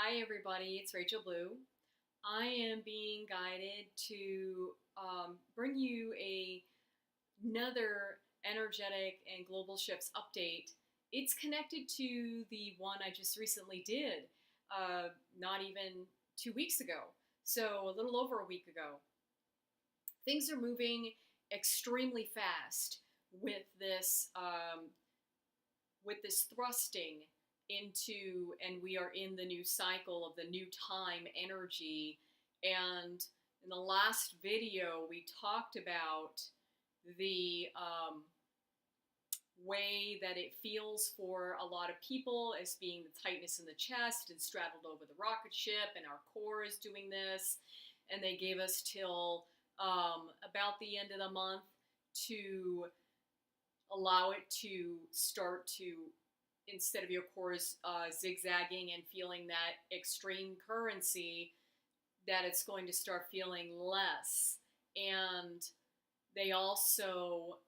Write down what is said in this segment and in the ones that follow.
Hi, everybody. It's Rachel Blue. I am being guided to bring you another energetic and global shifts update. It's connected to the one I just recently did, not even 2 weeks ago, so a little over a week ago. Things are moving extremely fast with this thrusting into, and we are in the new cycle of the new time energy. And in the last video, we talked about the way that it feels for a lot of people as being the tightness in the chest and straddled over the rocket ship, and our core is doing this. And they gave us till about the end of the month to allow it to start to, instead of your cores zigzagging and feeling that extreme currency, that it's going to start feeling less. And they also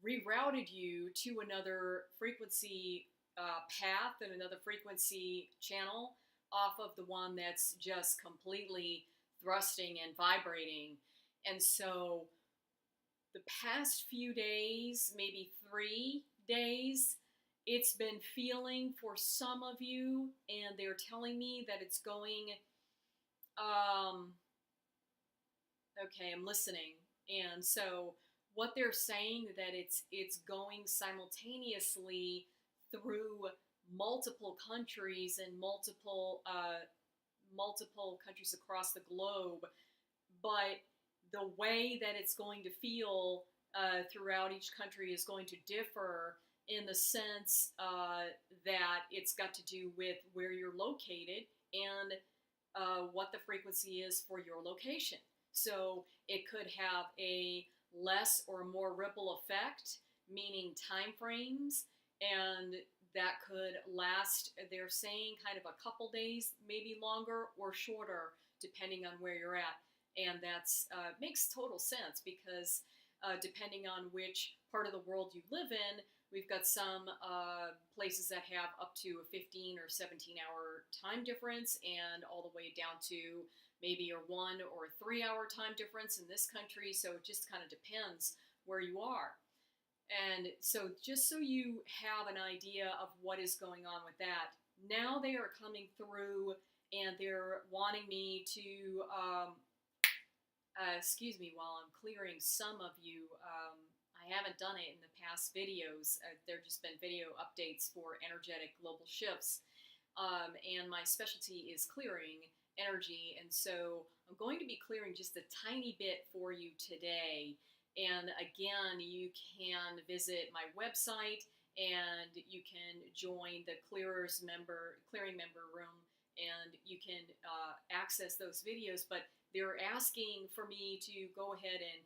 rerouted you to another frequency path and another frequency channel off of the one that's just completely thrusting and vibrating. And so the past few days, maybe 3 days, it's been feeling for some of you, and they're telling me that it's going, okay, I'm listening. And so what they're saying, that it's going simultaneously through multiple countries and multiple countries across the globe, but the way that it's going to feel throughout each country is going to differ, in the sense that it's got to do with where you're located and what the frequency is for your location. So it could have a less or more ripple effect, meaning time frames, and that could last, they're saying, kind of a couple days, maybe longer or shorter, depending on where you're at. And that's makes total sense, because depending on which part of the world you live in, we've got some places that have up to a 15 or 17-hour time difference, and all the way down to maybe a 1 or 3 hour time difference in this country. So it just kind of depends where you are. And so just so you have an idea of what is going on with that, now they are coming through and they're wanting me to, excuse me while I'm clearing some of you. I haven't done it in the past videos. There have just been video updates for energetic global shifts. And my specialty is clearing energy. And so I'm going to be clearing just a tiny bit for you today. And again, you can visit my website and you can join the clearing member room, and you can access those videos. But they're asking for me to go ahead and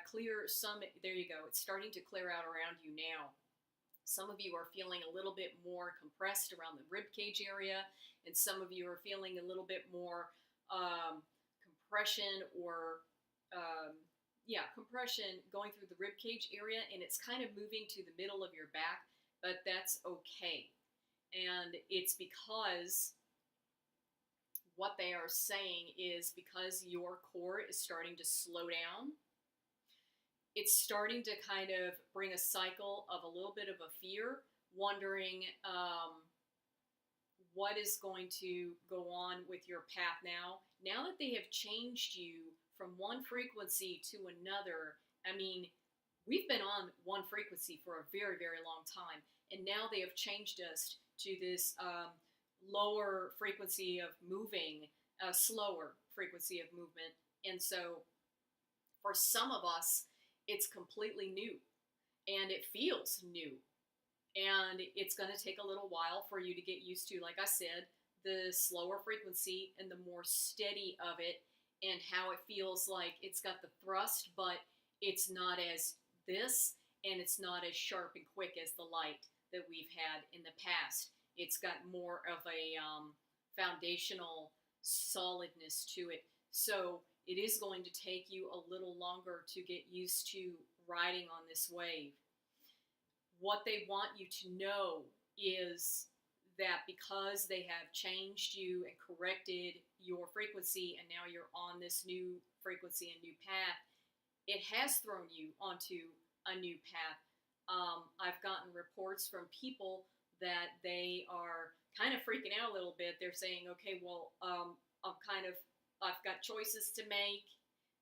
clear some. There you go. It's starting to clear out around you now. Some of you are feeling a little bit more compressed around the rib cage area, and some of you are feeling a little bit more compression or compression going through the rib cage area, and it's kind of moving to the middle of your back, but that's okay. And it's because what they are saying is, because your core is starting to slow down, it's starting to kind of bring a cycle of a little bit of a fear, wondering what is going to go on with your path now. Now that they have changed you from one frequency to another, I mean, we've been on one frequency for a very, very long time, and now they have changed us to this lower frequency of moving, slower frequency of movement. And so for some of us, it's completely new, and it feels new, and it's going to take a little while for you to get used to, like I said, the slower frequency and the more steady of it, and how it feels like it's got the thrust, but it's not as this, and it's not as sharp and quick as the light that we've had in the past. It's got more of a foundational solidness to it. So it is going to take you a little longer to get used to riding on this wave. What they want you to know is that because they have changed you and corrected your frequency, and now you're on this new frequency and new path, it has thrown you onto a new path. I've gotten reports from people that they are kind of freaking out a little bit. They're saying, okay, well, I've got choices to make,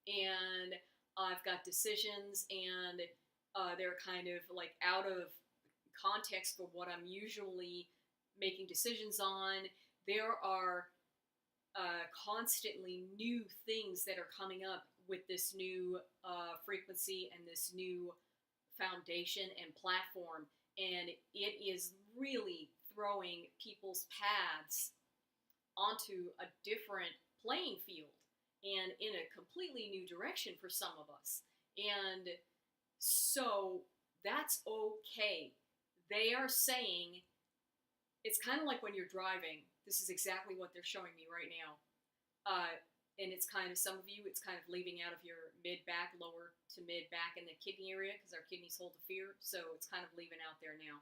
and I've got decisions, and they're kind of like out of context for what I'm usually making decisions on. There are constantly new things that are coming up with this new frequency and this new foundation and platform, and it is really throwing people's paths onto a different playing field and in a completely new direction for some of us. And so that's okay. They are saying, it's kind of like when you're driving. This is exactly what they're showing me right now. And it's kind of, some of you, it's kind of leaving out of your mid-back, lower to mid-back in the kidney area, because our kidneys hold the fear, so it's kind of leaving out there now.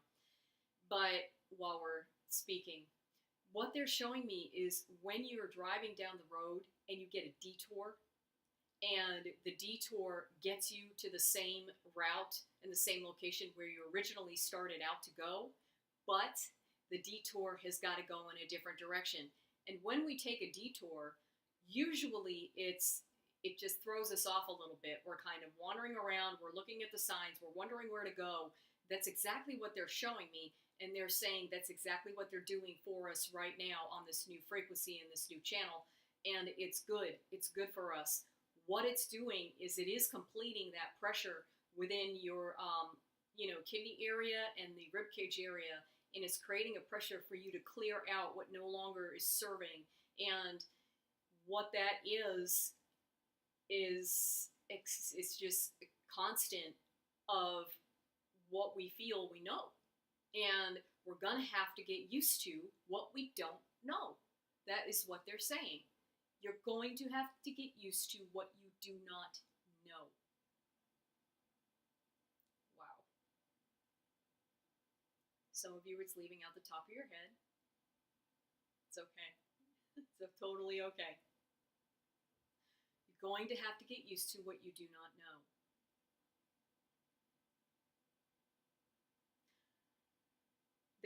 But while we're speaking, what they're showing me is when you're driving down the road and you get a detour, and the detour gets you to the same route and the same location where you originally started out to go, but the detour has got to go in a different direction. And when we take a detour, usually it just throws us off a little bit. We're kind of wandering around, we're looking at the signs, we're wondering where to go. That's exactly what they're showing me, and they're saying that's exactly what they're doing for us right now on this new frequency and this new channel, and it's good. It's good for us. What it's doing is it is completing that pressure within your kidney area and the rib cage area, and it's creating a pressure for you to clear out what no longer is serving. And what that is it's just a constant of what we feel we know. And we're going to have to get used to what we don't know. That is what they're saying. You're going to have to get used to what you do not know. Wow. Some of you, it's leaving out the top of your head. It's okay. It's totally okay. You're going to have to get used to what you do not know.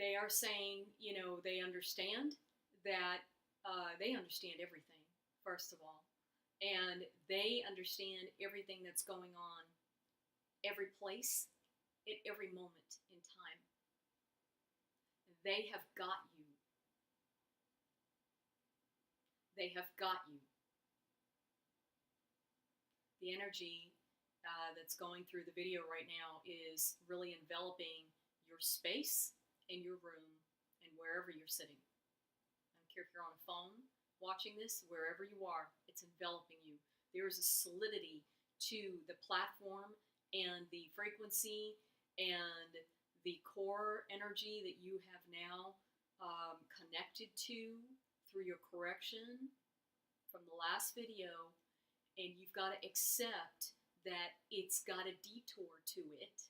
They are saying, they understand that they understand everything, first of all. And they understand everything that's going on, every place, at every moment in time. They have got you. They have got you. The energy that's going through the video right now is really enveloping your space in your room and wherever you're sitting. I don't care if you're on a phone watching this, wherever you are, it's enveloping you. There is a solidity to the platform and the frequency and the core energy that you have now connected to through your correction from the last video, and you've got to accept that it's got a detour to it.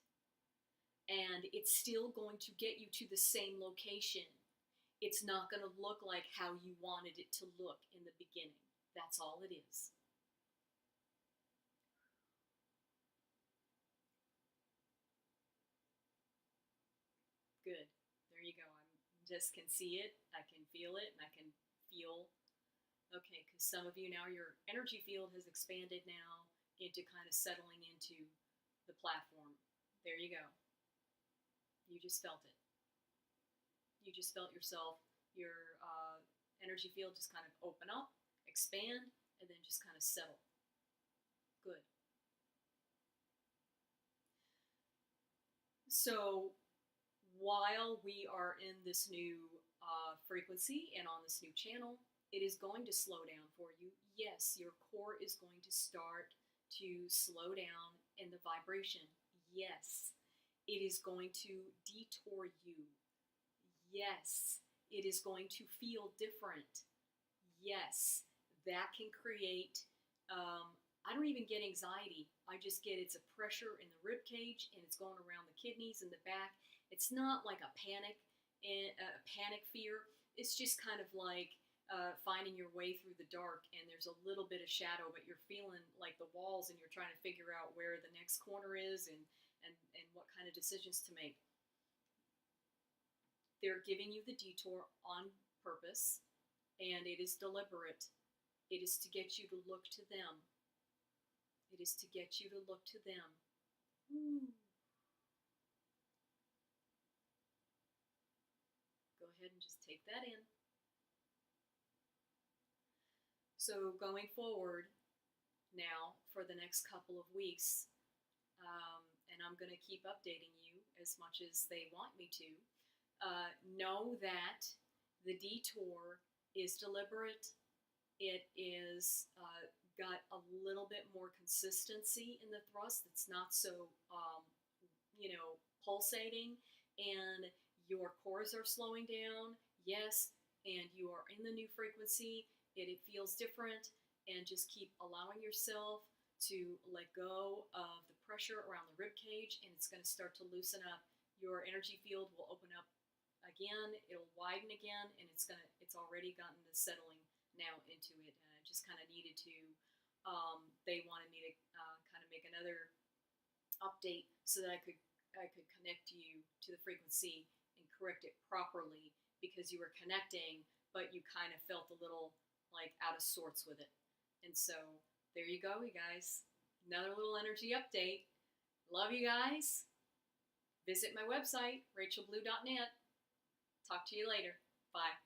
And it's still going to get you to the same location. It's not going to look like how you wanted it to look in the beginning. That's all it is. Good. There you go. I just can see it, I can feel it, and I can feel, okay, because some of you now, your energy field has expanded now into kind of settling into the platform. There you go. You just felt it. You just felt yourself, your energy field just kind of open up, expand, and then just kind of settle. Good. So while we are in this new frequency and on this new channel, it is going to slow down for you. Yes, your core is going to start to slow down in the vibration. Yes. It is going to detour you. Yes. It is going to feel different. Yes. That can create, I don't even get anxiety. I just get, it's a pressure in the rib cage and it's going around the kidneys and the back. It's not like a panic. and panic fear. It's just kind of like finding your way through the dark, and there's a little bit of shadow, but you're feeling like the walls, and you're trying to figure out where the next corner is, and what kind of decisions to make. They're giving you the detour on purpose, and it is deliberate. It is to get you to look to them. It is to get you to look to them. Ooh. Go ahead and just take that in. So going forward now for the next couple of weeks, and I'm going to keep updating you as much as they want me to, know that the detour is deliberate. It is got a little bit more consistency in the thrust. It's not so, pulsating, and your cores are slowing down. Yes, and you are in the new frequency. It feels different, and just keep allowing yourself to let go of the pressure around the rib cage, and it's going to start to loosen up. Your energy field will open up again. It'll widen again, and it's already gotten the settling now into it. And I just kind of needed to. They wanted me to kind of make another update so that I could connect you to the frequency and correct it properly, because you were connecting, but you kind of felt a little like out of sorts with it. And so there you go, you guys. Another little energy update. Love you guys. Visit my website, rachelblue.net. Talk to you later. Bye.